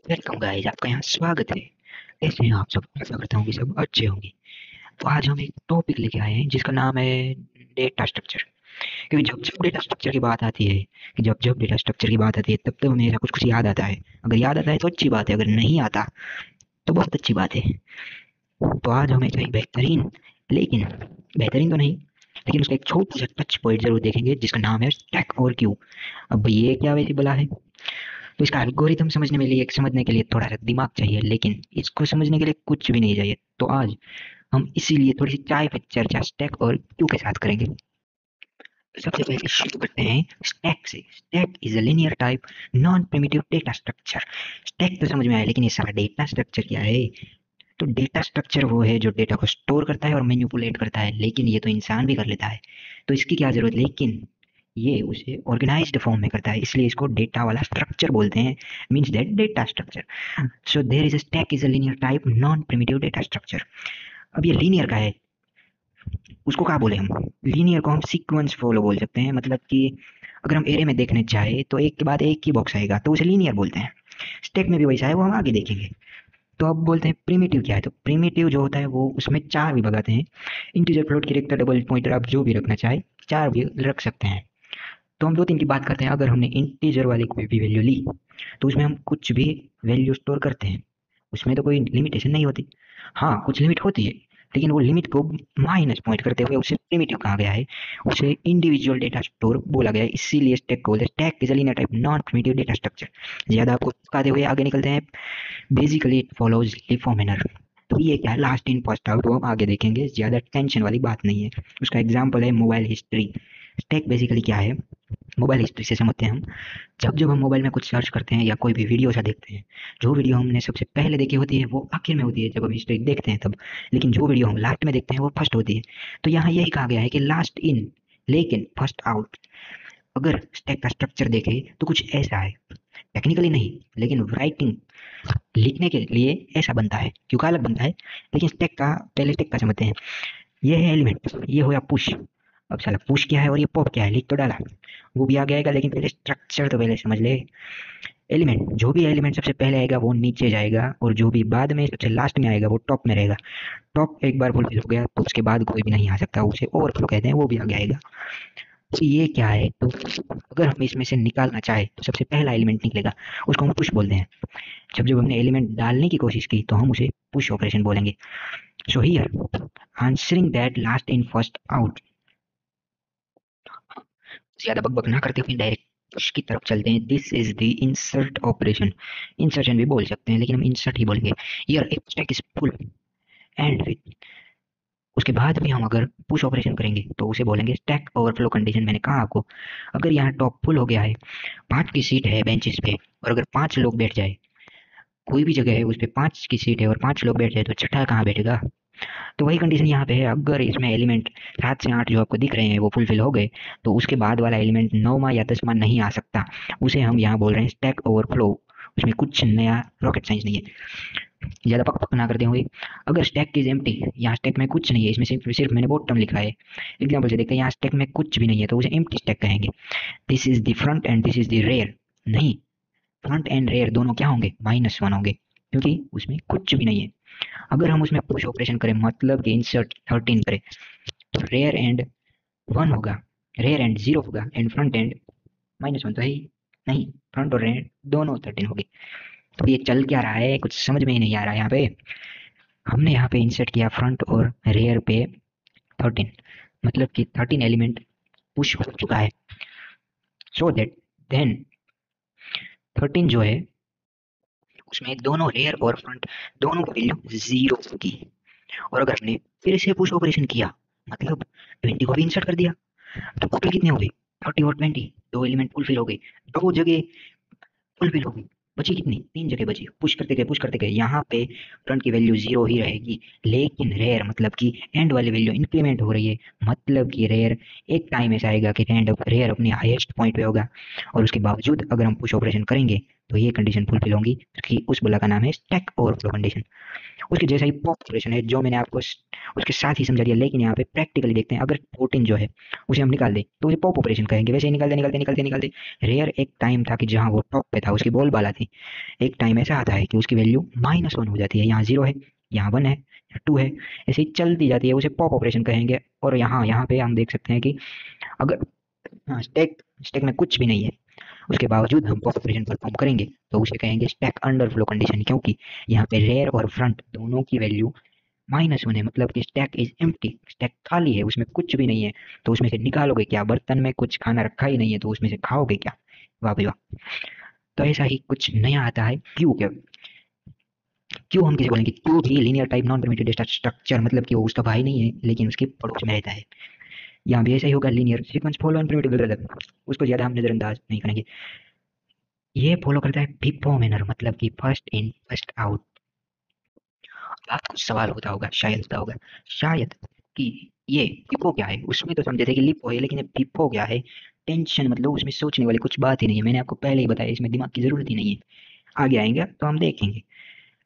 Welcome guys, आपका यहाँ स्वागत है। कैसे हैं आप सब? आशा करता हूँ कि सब अच्छे होंगे। तो आज हम एक टॉपिक लेके आए हैं जिसका नाम है डेटा स्ट्रक्चर। क्योंकि जब जब डेटा स्ट्रक्चर की बात आती है कि जब जब डेटा स्ट्रक्चर की बात आती है तब तब हमें ऐसा कुछ कुछ याद आता है। अगर याद आता है तो अच्छी बात है, अगर नहीं आता तो बहुत अच्छी बात है। तो आज हम एक बेहतरीन, लेकिन बेहतरीन तो नहीं, लेकिन उसका एक छोटा सा टच पॉइंट जरूर देखेंगे जिसका नाम है स्टैक और क्यू। अब ये क्या वैसी बला है? तो इसका एल्गोरिथम समझने के लिए थोड़ा सा दिमाग चाहिए, लेकिन इसको समझने के लिए कुछ भी नहीं चाहिए। तो आज हम इसीलिए थोड़ी सी चाय पे चर्चा स्टैक और क्यू के साथ करेंगे। तो सबसे पहले शुरू करते हैं स्टैक से। Stack is a linear type non primitive data structure. Stack तो समझ में आया, लेकिन ये सारा डेटा स्ट्रक्चर क्या है? तो डेटा स्ट्रक्चर वो है जो डेटा को स्टोर करता है और मैनिपुलेट करता है, लेकिन ये तो इंसान भी कर लेता है। तो इसकी क्या जरूरत? लेकिन ये उसे ऑर्गेनाइज्ड फॉर्म में करता है, इसलिए इसको डेटा वाला स्ट्रक्चर बोलते हैं। Means that data structure. So there is a stack is a linear type non primitive data structure. अब ये लीनियर का है, उसको क्या बोले हम? लीनियर को हम सीक्वेंस फॉलो बोल सकते हैं। मतलब कि अगर हम एरे में देखने चाहे तो एक के बाद एक ही बॉक्स आएगा, तो उसे लीनियर बोलते हैं। स्टैक में भी वैसा है, वो हम आगे देखेंगे। तो अब बोलते हैं प्रिमिटिव क्या है। तो प्रिमिटिव जो होता है वो उसमें चार विभाग आते हैं। Integer, float, character, double pointer, आप जो भी रखना चाहे चार भी रख सकते हैं। तो हम दो तीन की बात करते हैं। अगर हमने इंटीजर वाली कोई भी वैल्यू ली तो उसमें हम कुछ भी वैल्यू स्टोर करते हैं, उसमें तो कोई लिमिटेशन नहीं होती। हाँ, कुछ लिमिट होती है, लेकिन वो लिमिट को माइनस पॉइंट करते हुए उसे प्रिमिटिव कहा गया है। उसे इंडिविजुअल डेटा स्टोर बोला गया है, इसीलिए स्टैक को बोलते हैं stack is a linear type non primitive data structure. ज्यादा आपको सिखाते हुए आगे निकलते हैं। Basically it follows LIFO manner. तो ये क्या है? लास्ट इन फर्स्ट आउट, वो हम आगे देखेंगे, ज्यादा टेंशन वाली बात नहीं है। उसका एग्जांपल है मोबाइल हिस्ट्री। स्टैक बेसिकली क्या है? मोबाइल हिस्ट्री से समझते हैं हम। जब जब हम मोबाइल में कुछ सर्च करते हैं या कोई भी वीडियो सा देखते हैं, जो वीडियो हमने सबसे पहले देखी होती है वो आखिर में होती है जब हम हिस्ट्री देखते हैं तब। लेकिन जो वीडियो हम लास्ट में देखते हैं वो फर्स्ट होती है। तो यहाँ यही कहा गया है कि लास्ट इन लेकिन फर्स्ट आउट। अगर स्टैक का स्ट्रक्चर देखें तो कुछ ऐसा है। टेक्निकली नहीं, लेकिन राइटिंग, लिखने के लिए ऐसा बनता है। क्यों का अलग बनता है? लेकिन स्टैक का, पहले स्टैक का समझते हैं। ये है एलिमेंट, ये हो या पुश। अब साला पुश क्या है और ये पॉप क्या है? लिख तो डाला, वो भी आ जाएगा, लेकिन पहले स्ट्रक्चर तो पहले समझ ले। एलिमेंट, जो भी एलिमेंट सबसे पहले आएगा वो नीचे जाएगा, और जो भी बाद में सबसे लास्ट में आएगा वो टॉप में रहेगा। टॉप एक बार फुलफिल हो गया तो उसके बाद कोई भी नहीं आ सकता, उसे ओवरफ्लो कहते हैं, वो भी आगे आएगा। तो ये क्या है? तो अगर हम इसमें से निकालना चाहे तो सबसे पहला एलिमेंट निकलेगा, उसको हम पुश बोलते हैं। जब जब हमने एलिमेंट डालने की कोशिश की तो हम उसे पुश ऑपरेशन बोलेंगे। So here answering that last in first out. ज्यादा बकबक ना करते हुए डायरेक्ट पुश की तरफ चलते हैं। This is the insert operation. Insertion भी बोल सकते हैं, लेकिन हम इंसर्ट ही बोलेंगे। Here if stack is full and with, उसके बाद भी हम अगर पुश ऑपरेशन करेंगे तो उसे बोलेंगे स्टैक ओवरफ्लो कंडीशन। मैंने कहा आपको, अगर यहाँ टॉप फुल हो गया है, 5 की सीट है बेंचेस पे, और अगर 5 लोग बैठ जाए, कोई भी जगह है उस पे 5 की सीट है और 5 लोग बैठ जाए, तो छठा कहाँ बैठेगा? तो वही कंडीशन यहाँ पे है। अगर इसमें एलिमेंट 7 से 8 जो आपको दिख रहे हैं वो फुलफिल हो गए, तो उसके बाद वाला एलिमेंट 9वां या 10वां नहीं आ सकता। उसे हम यहाँ बोल रहे हैं स्टैक ओवरफ्लो। उसमें कुछ नया रॉकेट साइंस नहीं है। ज़्यादा पक पक ना करते हुए, अगर स्टैक इज एम्प्टी, यहाँ स्टैक में कुछ नहीं है, इसमें सिर्फ सिर्फ मैंने बॉटम लिखा है। एग्जाम्पल से देखते हैं, यहाँ स्टैक में कुछ भी नहीं है तो उसे एम्प्टी स्टैक कहेंगे। This is the front end this is the rear. नहीं, फ्रंट एंड रेयर दोनों क्या होंगे? -1 होंगे, क्योंकि उसमें कुछ भी नहीं है। अगर हम उसमें पुश ऑपरेशन करें, मतलब कि इंसर्ट 13 करें, तो रेयर एंड 1 होगा, रेयर एंड 0 होगा, एंड फ्रंट एंड -1 तो है ही नहीं। फ्रंट और रेयर दोनों 13 होगी। तो ये चल क्या रहा है? कुछ समझ में ही नहीं आ रहा है। यहाँ पे हमने यहाँ पे इंसर्ट किया फ्रंट और रेयर पे 13, मतलब कि 13 एलिमेंट पुश हो चुका है। सो दैट देन 13 जो है उसमें दोनों रेयर और फ्रंट दोनों की वैल्यू 0 होगी। और अगर हमने फिर से पुश ऑपरेशन किया, मतलब 20 को भी इंसर्ट कर दिया, तो टोटल कितने हो गए? 30 और 20, दो एलिमेंट फुलफिल हो गए, दो जगह फुलफिल हो गई। बची कितनी? 3 जगह बची। पुश करते गए, यहाँ पे फ्रंट की वैल्यू 0 ही रहेगी, लेकिन रेयर मतलब कि एंड वाली वैल्यू इंक्रीमेंट हो रही है। मतलब कि रेयर, एक टाइम ऐसा आएगा कि रेयर अपने हाईएस्ट पॉइंट पे होगा, और उसके बावजूद अगर हम पुश ऑपरेशन करेंगे तो ये कंडीशन फुलफिल होंगी कि उस बोला का नाम है स्टैक ओवरफ्लो कंडीशन। उसके जैसा ही पॉप ऑपरेशन है जो मैंने आपको उसके साथ ही समझा दिया, लेकिन यहाँ पे प्रैक्टिकली देखते हैं। अगर 14 जो है उसे हम निकाल दें तो उसे पॉप ऑपरेशन कहेंगे। वैसे ही निकालते निकालते निकालते निकालते रेयर एक टाइम था कि जहाँ वो टॉप पे था, उसकी बॉल बाला थी। एक टाइम ऐसा आता है कि उसकी वैल्यू -1 हो जाती है। यहाँ 0 है, यहाँ 1 है, यहाँ 2 है, ऐसे ही चलती जाती है, उसे पॉप ऑपरेशन कहेंगे। और यहाँ यहाँ पे हम देख सकते हैं कि अगर हाँ, स्टैक स्टैक में कुछ भी नहीं है उसके बावजूद हम पॉप ऑपरेशन परफॉर्म करेंगे तो उसे कहेंगे स्टैक अंडरफ्लो कंडीशन, क्योंकि यहाँ पे रेयर और फ्रंट दोनों की वैल्यू -1 है। मतलब कि स्टैक इज एम्प्टी, स्टैक खाली है, उसमें कुछ भी नहीं है। तो उसमें से निकालोगे क्या? बर्तन में कुछ खाना रखा ही नहीं है तो उसमें से खाओगे क्या? वाह भाई वाह। तो ऐसा ही कुछ नया आता है क्यू के। क्यू हम किसे बोलेंगे? क्यू भी linear type non primitive data structure, मतलब कि वो उसका भाई नहीं है लेकिन उसके पड़ोस में रहता है। यहाँ भी ऐसा ही होगा, linear sequence follow on primitive, उसको ज्यादा हम नजरअंदाज नहीं करेंगे। ये फॉलो करता है फिफो मैनर, मतलब कि फर्स्ट इन फर्स्ट आउट। आपको सवाल होता होगा शायद कि ये फिफो क्या है? उसमें तो समझे थे कि लिपो है, लेकिन ये फिफो क्या है? टेंशन, मतलब उसमें सोचने वाली कुछ बात ही नहीं है। मैंने आपको पहले ही बताया इसमें दिमाग की जरूरत ही नहीं है। आगे आएंगे तो हम देखेंगे।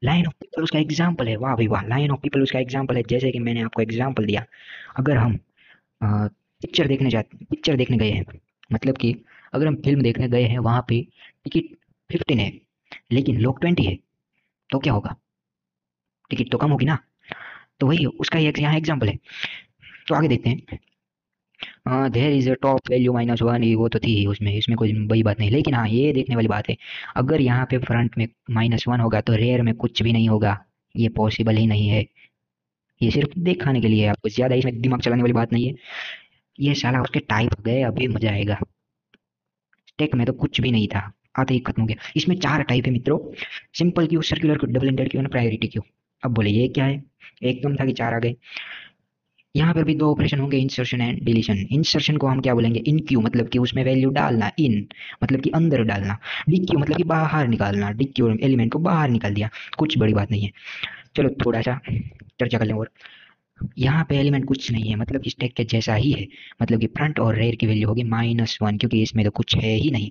लाइन ऑफ पीपल उसका एग्जाम्पल है। वाह भाई वाह, लाइन ऑफ पीपल उसका एग्जाम्पल है। जैसे कि मैंने आपको एग्जाम्पल दिया, अगर हम पिक्चर देखने गए हैं, मतलब कि अगर हम फिल्म देखने गए हैं, वहां पे टिकट 15 है लेकिन लोग 20 है, तो क्या होगा? टिकट तो कम होगी ना। तो वही उसका एक यहाँ एग्जाम्पल है। तो आगे देखते हैं। There is a top value -1, वो तो थी ही उसमें, इसमें कोई बड़ी बात नहीं। लेकिन हाँ, ये देखने वाली बात है, अगर यहाँ पे फ्रंट में -1 होगा तो रेयर में कुछ भी नहीं होगा। ये पॉसिबल ही नहीं है। ये सिर्फ दिखाने के लिए है, आपको ज्यादा इसमें दिमाग चलाने वाली बात नहीं है। ये साला उसके टाइप गए, अभी मजा आएगा। स्टेक में तो कुछ भी नहीं था, आते ही खत्म हो गया। इसमें 4 टाइप है मित्रों: simple Q, circular queue, double ended queue, priority queue. अब बोले ये क्या है? एकदम था कि 4 आ गए। यहाँ पर भी 2 ऑपरेशन होंगे, इंसर्शन एंड डिलीशन। इंसर्शन को हम क्या बोलेंगे? इन क्यू, मतलब कि उसमें वैल्यू डालना। इन मतलब कि अंदर डालना। डी क्यू मतलब कि बाहर निकालना। डी क्यू एलिमेंट को बाहर निकाल दिया, कुछ बड़ी बात नहीं है। चलो थोड़ा सा चर्चा कर लें। और यहाँ पे एलिमेंट कुछ नहीं है, मतलब कि स्टैक के जैसा ही है। मतलब कि फ्रंट और रेयर की वैल्यू होगी -1, क्योंकि इसमें तो कुछ है ही नहीं।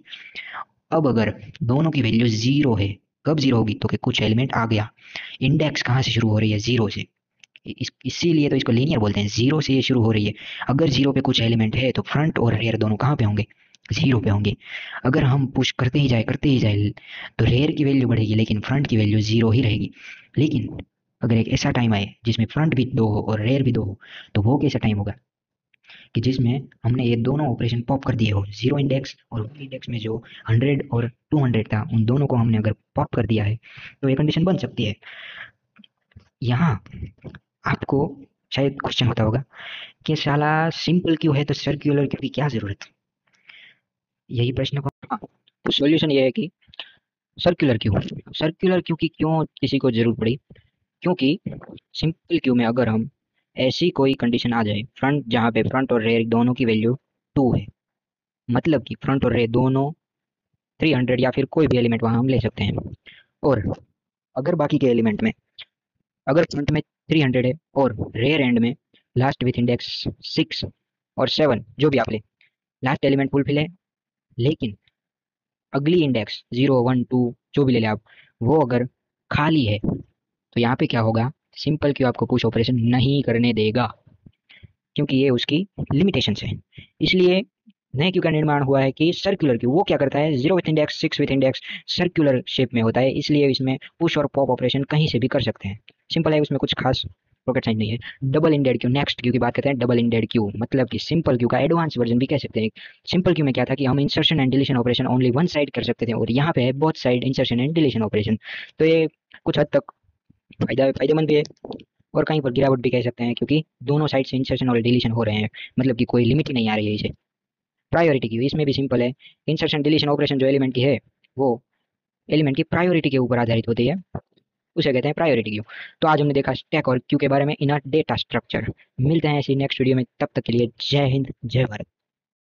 अब अगर दोनों की वैल्यू 0 है, कब 0 होगी? तो कि कुछ एलिमेंट आ गया। इंडेक्स कहाँ से शुरू हो रही है? 0 से। इसीलिए तो इसको लीनियर बोलते हैं, 0 से ये शुरू हो रही है। अगर 0 पे कुछ एलिमेंट है तो फ्रंट और रेयर दोनों कहाँ पे होंगे? 0 पे होंगे। अगर हम पुश करते ही जाए तो रेयर की वैल्यू बढ़ेगी लेकिन फ्रंट की वैल्यू 0 ही रहेगी। लेकिन अगर एक ऐसा टाइम आए जिसमें फ्रंट भी 2 हो और रेयर भी 2 हो, तो वो कैसा टाइम होगा? कि जिसमें हमने ये दोनों ऑपरेशन पॉप कर दिए हो, 0 इंडेक्स और 1 इंडेक्स में जो 100 और 200 था, उन दोनों को हमने अगर पॉप कर दिया है तो ये कंडीशन बन सकती है। यहाँ आपको शायद क्वेश्चन होता होगा कि साला सिंपल क्यों है तो सर्कुलर क्यों की क्या जरूरत? यही प्रश्न को, हाँ, तो सॉल्यूशन ये है कि सर्कुलर क्यों की क्यों किसी को जरूरत पड़ी? क्योंकि सिंपल क्यू में अगर हम ऐसी कोई कंडीशन आ जाए, फ्रंट जहाँ पे फ्रंट और रेयर दोनों की वैल्यू 2 है, मतलब कि फ्रंट और रेयर दोनों 300 या फिर कोई भी एलिमेंट वहां हम ले सकते हैं। और अगर बाकी के एलिमेंट में, अगर फ्रंट में 300 है और रेयर एंड में लास्ट विथ इंडेक्स 6 और 7, जो भी आप ले, लास्ट एलिमेंट फुलफिल है, लेकिन अगली इंडेक्स 0 1 2 जो भी ले ले आप, वो अगर खाली है, तो यहाँ पे क्या होगा? सिंपल क्यू आपको पुश ऑपरेशन नहीं करने देगा, क्योंकि ये उसकी लिमिटेशन है। इसलिए नए क्यू का निर्माण हुआ है कि सर्कुलर क्यू। वो क्या करता है? 0 with index 6 with index circular shape में होता है, इसलिए इसमें पुश और पॉप ऑपरेशन कहीं से भी कर सकते हैं। सिंपल है, उसमें कुछ खास रॉकेट साइंस नहीं है। Double ended Q, next Q की बात करते हैं। डबल इंडेड क्यू मतलब कि सिंपल क्यू का एडवांस वर्जन भी कह सकते हैं। सिंपल क्यू में क्या था कि हम insertion and deletion operation only one side कर सकते थे, और यहाँ पे है both side insertion and deletion operation. तो ये कुछ हद तक फायदेमंद भी है और कहीं पर गिरावट भी कह सकते हैं, क्योंकि दोनों साइड से इंसर्शन और डिलीशन हो रहे हैं, मतलब कि कोई लिमिट ही नहीं आ रही है इसे। प्रायोरिटी की इसमें भी सिंपल है। इंसर्शन डिलीशन ऑपरेशन जो एलिमेंट की है, वो एलिमेंट की प्रायोरिटी के ऊपर आधारित होती है, उसे कहते हैं प्रायोरिटी क्यू। तो आज हमने देखा स्टैक और क्यू के बारे में इन अ डेटा स्ट्रक्चर। मिलते हैं ऐसी नेक्स्ट वीडियो में, तब तक के लिए जय हिंद, जय भारत।